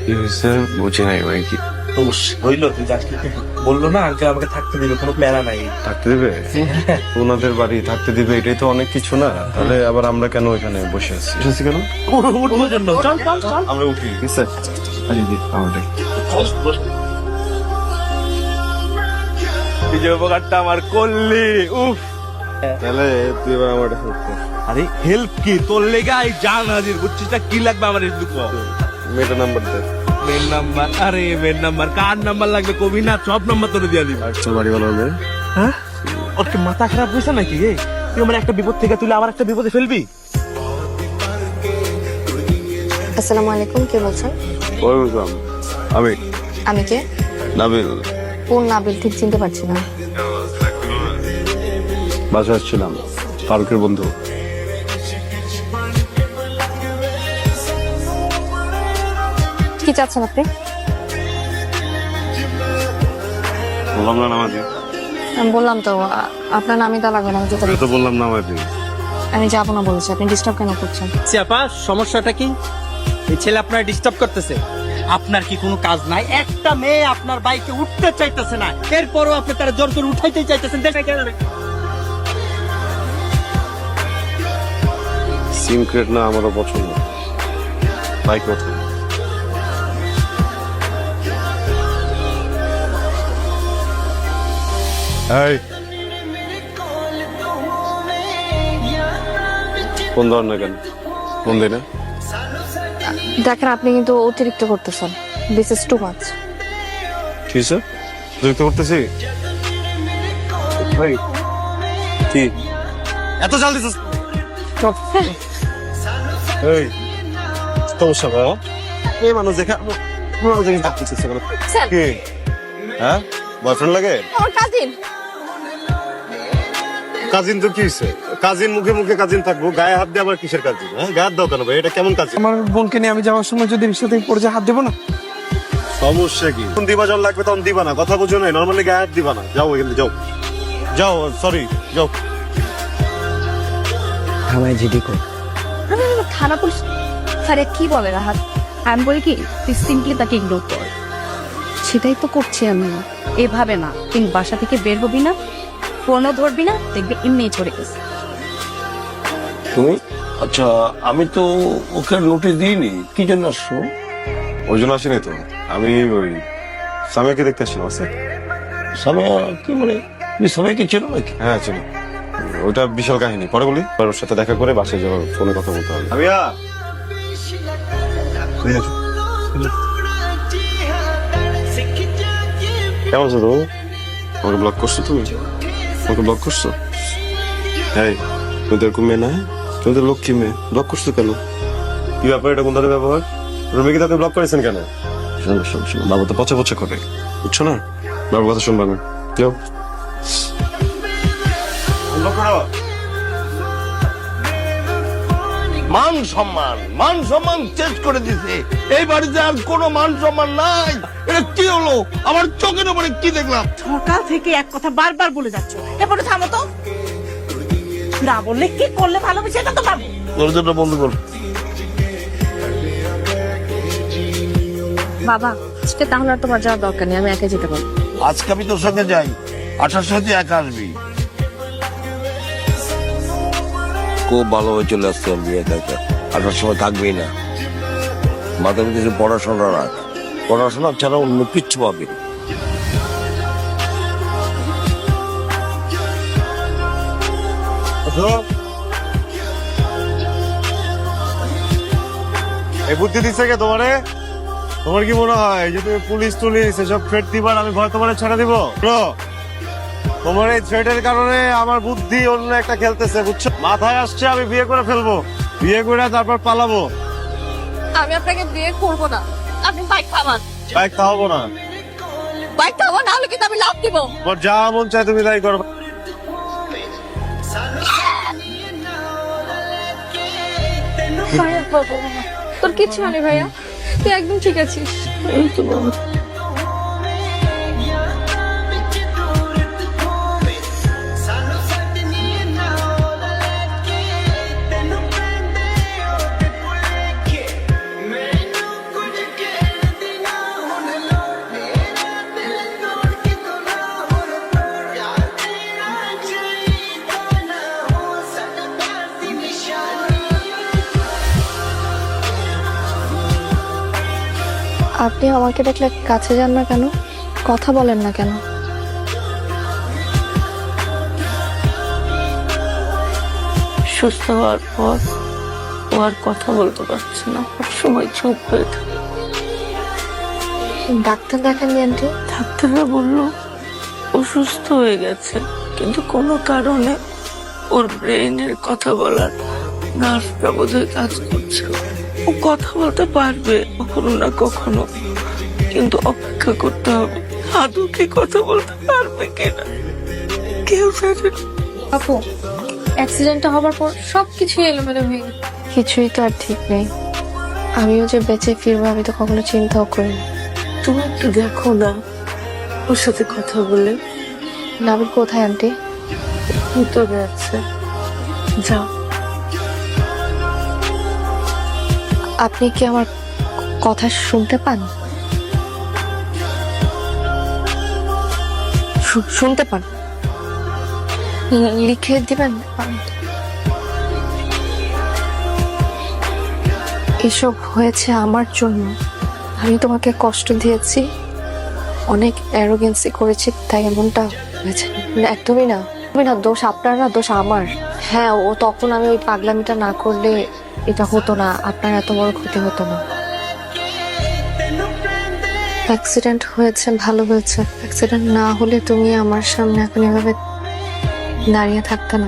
কি হয়েছে বুঝি নাই ভাই। কি হইলো তুই যাস বললো না আঙ্কেল আমাকে থাকতে দিবে, কোনো প্যারা নাই। থাকতে দিবে? ওনাদের বাড়ি থাকতে দিবে, এটাই তো অনেক কিছু না? তাহলে আবার আমরা কেন এখানে বসে আছি? বসে কেন? ওর জন্য চল চল চল আমরা উঠি। ঠিক আছে আমাদের এই যে উপকারটা আমার করলি। উফ, তাহলে তুই এবার আমার হেল্প কর। আরে হেল্প কি তোর লেগাই জান হাজির বুঝছিস না? কি লাগবে আমার একটু মেয়েটার নাম্বার দে। Main number? আরে মেন নাম্বার কার নাম্বার লাগবে কবি না, সব নাম্বার তোরে দিয়ে দিবি। আচ্ছা বাড়ি ভালো হবে। হ্যাঁ ওর কি মাথা খারাপ হয়েছে নাকি? রে তুই আমার একটা বিপদ থেকে তুলে আবার একটা বিপদে ফেলবি? আসসালামু আলাইকুম, কে বলছেন? ওয়ালাইকুম আমি আমি কে? নাবিল। কোন নাবিল ঠিক চিনতে পারছি না। বাসায় আসছিলাম, ফারুকের বন্ধু। কি চাচ্ছেন আপনি? বললাম না নামাজি। আমি বললাম তো আপনার নামই তা লাগবে না, আমি যেতে তো বললাম নামাজি। আমি যাবো না বলেছি, আপনি ডিস্টার্ব কেন করছেন? আপা সমস্যাটা কি? এই ছেলে আপনার ডিস্টার্ব করতেছে। আপনার কি কোনো কাজ নাই? একটা মেয়ে আপনার বাইকে উঠতে চাইতেছে না, এরপরও আপনি তারা জোর করে উঠাইতে চাইতেছেন। দেখা কেন? সিক্রেট না আমারও পছন্দ। বাইক ওঠে। এই ফোন ধর না কেন? ফোন দে না। দেখেন আপনি কিন্তু অতিরিক্ত করতেছেন, দিস ইজ টু মাচ। কি স্যার অতিরিক্ত করতেছি? ভাই কি এত চাল দিছিস? এই সমস্যা ভাই, এই মানুষ দেখা স্যার, কি? হ্যাঁ বয়ফ্রেন্ড লাগে? আমার কাজিন। কাজিন তো কি হয়েছে? কাজিন মুখে মুখে কাজিন থাকবো, গায়ে হাত দিয়ে আবার কিসের কাজিন? হ্যাঁ গায়ে হাত দাও কেন ভাই? এটা কেমন কাজিন? আমার বোনকে নিয়ে আমি যাওয়ার সময় যদি রিক্সা থেকে পড়ে হাত দেবো না? সমস্যা কি? কোন দিবা জল লাগবে তখন দিবা না, কথা বুঝো নাই? নর্মালি গায়ে হাত দিবা না। যাও এখানে যাও, যাও সরি যাও। থানায় জিডি কর। থানা পুলিশ? স্যার কি বলে রাহাত? আমি বলি কি তুই সিম্পলি তাকে ইগনোর কর। সেটাই তো করছি আমি। এভাবে না, তুই বাসা থেকে বের হবি না, ফোনও ধরবি না, দেখবি এমনি চলে গেছে। তুমি? আচ্ছা আমি তো ওকে নোটিশ দিইনি, কি জন্য আসছো? ওই জন্য আসেনি তো, আমি ওই সামিয়াকে দেখতে আসছিলাম। আছে সামিয়া কি মানে? তুমি সবাইকে চেনো নাকি? হ্যাঁ চিনি। ওটা বিশাল কাহিনী, পরে বলি। ওর সাথে দেখা করে বাসায় যাবো, ফোনে কথা বলতে হবে। সামিয়া কেমন আছো তুমি? আমাকে ব্লক করছো তুমি? আমাকে ব্লক করছো? হ্যাঁ তুমি তো এরকম মেয়ে না, তুমি তো লক্ষ্মী মেয়ে, ব্লক করছো কেন? কি ব্যাপার, এটা কোন ধরনের ব্যবহার? রুমিকে তাকে ব্লক করেছেন কেন? শোনো শোনো শোনো, বাবা তো পচে পচে করে, বুঝছো না? বাবার কথা শুনবা না, যাও। মান সম্মান চেঞ্জ করে দিছে। এই বাড়িতে আর কোনো মান সম্মান নাই। এটা কি হলো? আমার চোখের উপরে কি দেখলাম? সকাল থেকে এক কথা বারবার বলে যাচ্ছ, এরপরে থামো তো। না বললে কি করলে ভালো হবে সেটা তো ভাবো। দরজাটা বন্ধ কর। বাবা আজকে তাহলে আর তোমার যাওয়ার দরকার নেই, আমি একা যেতে পারবো। আজকে আমি তোর সঙ্গে যাই, আসার সাথে একা আসবি। খুব ভালো হয়ে চলে আসছে আমি একা একা। আসার সময় থাকবেই না। মাথার ভিতরে পড়াশোনা রাখ, পড়াশোনা ছাড়া অন্য কিচ্ছু পাবি না। এই বুদ্ধি দিচ্ছে কে তোমারে? তোমার কি মনে হয় যে তুমি পুলিশ টুলিশ এসব থ্রেট দিবার আমি ভয় তোমারে ছেড়ে দিব? তোমার এই থ্রেটের কারণে আমার বুদ্ধি অন্য একটা খেলতেছে, বুঝছো? মাথায় আসছে আমি বিয়ে করে ফেলবো, বিয়ে করে তারপর পালাবো। আমি আপনাকে বিয়ে করবো না, আপনি বাইক থামান। বাইক খাওয়াবো না, বাইক থামান, না হলে কিন্তু আমি লাভ দিব। তোমার যা মন চায় তুমি তাই করো। ভাইয়া বাবা, তোর কিচ্ছু হয়নি ভাইয়া, তুই একদম ঠিক আছিস। এই তো বাবা। আপনি আমাকে দেখলে কাছে যান না কেন? কথা বলেন না কেন? সুস্থ হওয়ার পর ও আর কথা বলতে পারছে না, সবসময় চুপ হয়ে থাকে। ডাক্তার দেখাননি আন্টি? ডাক্তাররা বলল ও সুস্থ হয়ে গেছে, কিন্তু কোনো কারণে ওর ব্রেনের কথা বলার নার্ভটা বোধহয় কাজ করছে না। ও কথা বলতে পারবে কখনো না কখনো, কিন্তু অপেক্ষা করতে হবে। আদৌ কি কথা বলতে পারবে কিনা কেউ জানে না। আপু, অ্যাক্সিডেন্টটা হবার পর সবকিছু এলোমেলো হয়ে গেল। কিছুই তো আর ঠিক নেই। আমিও যে বেঁচে ফিরবো আমি তো কখনো চিন্তাও করিনি। তুমি একটু দেখো না ওর সাথে কথা বলে। নাবিল কোথায় আন্টি? ভিতরে আছে, যাও। আপনি কি আমার কথা শুনতে পান? শুনতে পান? লিখে দিবেন? এসব হয়েছে আমার জন্য। আমি তোমাকে কষ্ট দিয়েছি, অনেক অ্যারোগেন্সি করেছি, তাই এমনটা হয়েছে। একদমই না, তুমি না, দোষ আপনার না, দোষ আমার। হ্যাঁ, ও তখন আমি ওই পাগলামিটা না করলে এটা হতো না, আপনার এত বড় ক্ষতি হতো না। অ্যাক্সিডেন্ট হয়েছে, ভালো হয়েছে। অ্যাক্সিডেন্ট না হলে তুমি আমার সামনে এখন এভাবে দাঁড়িয়ে থাকতে না।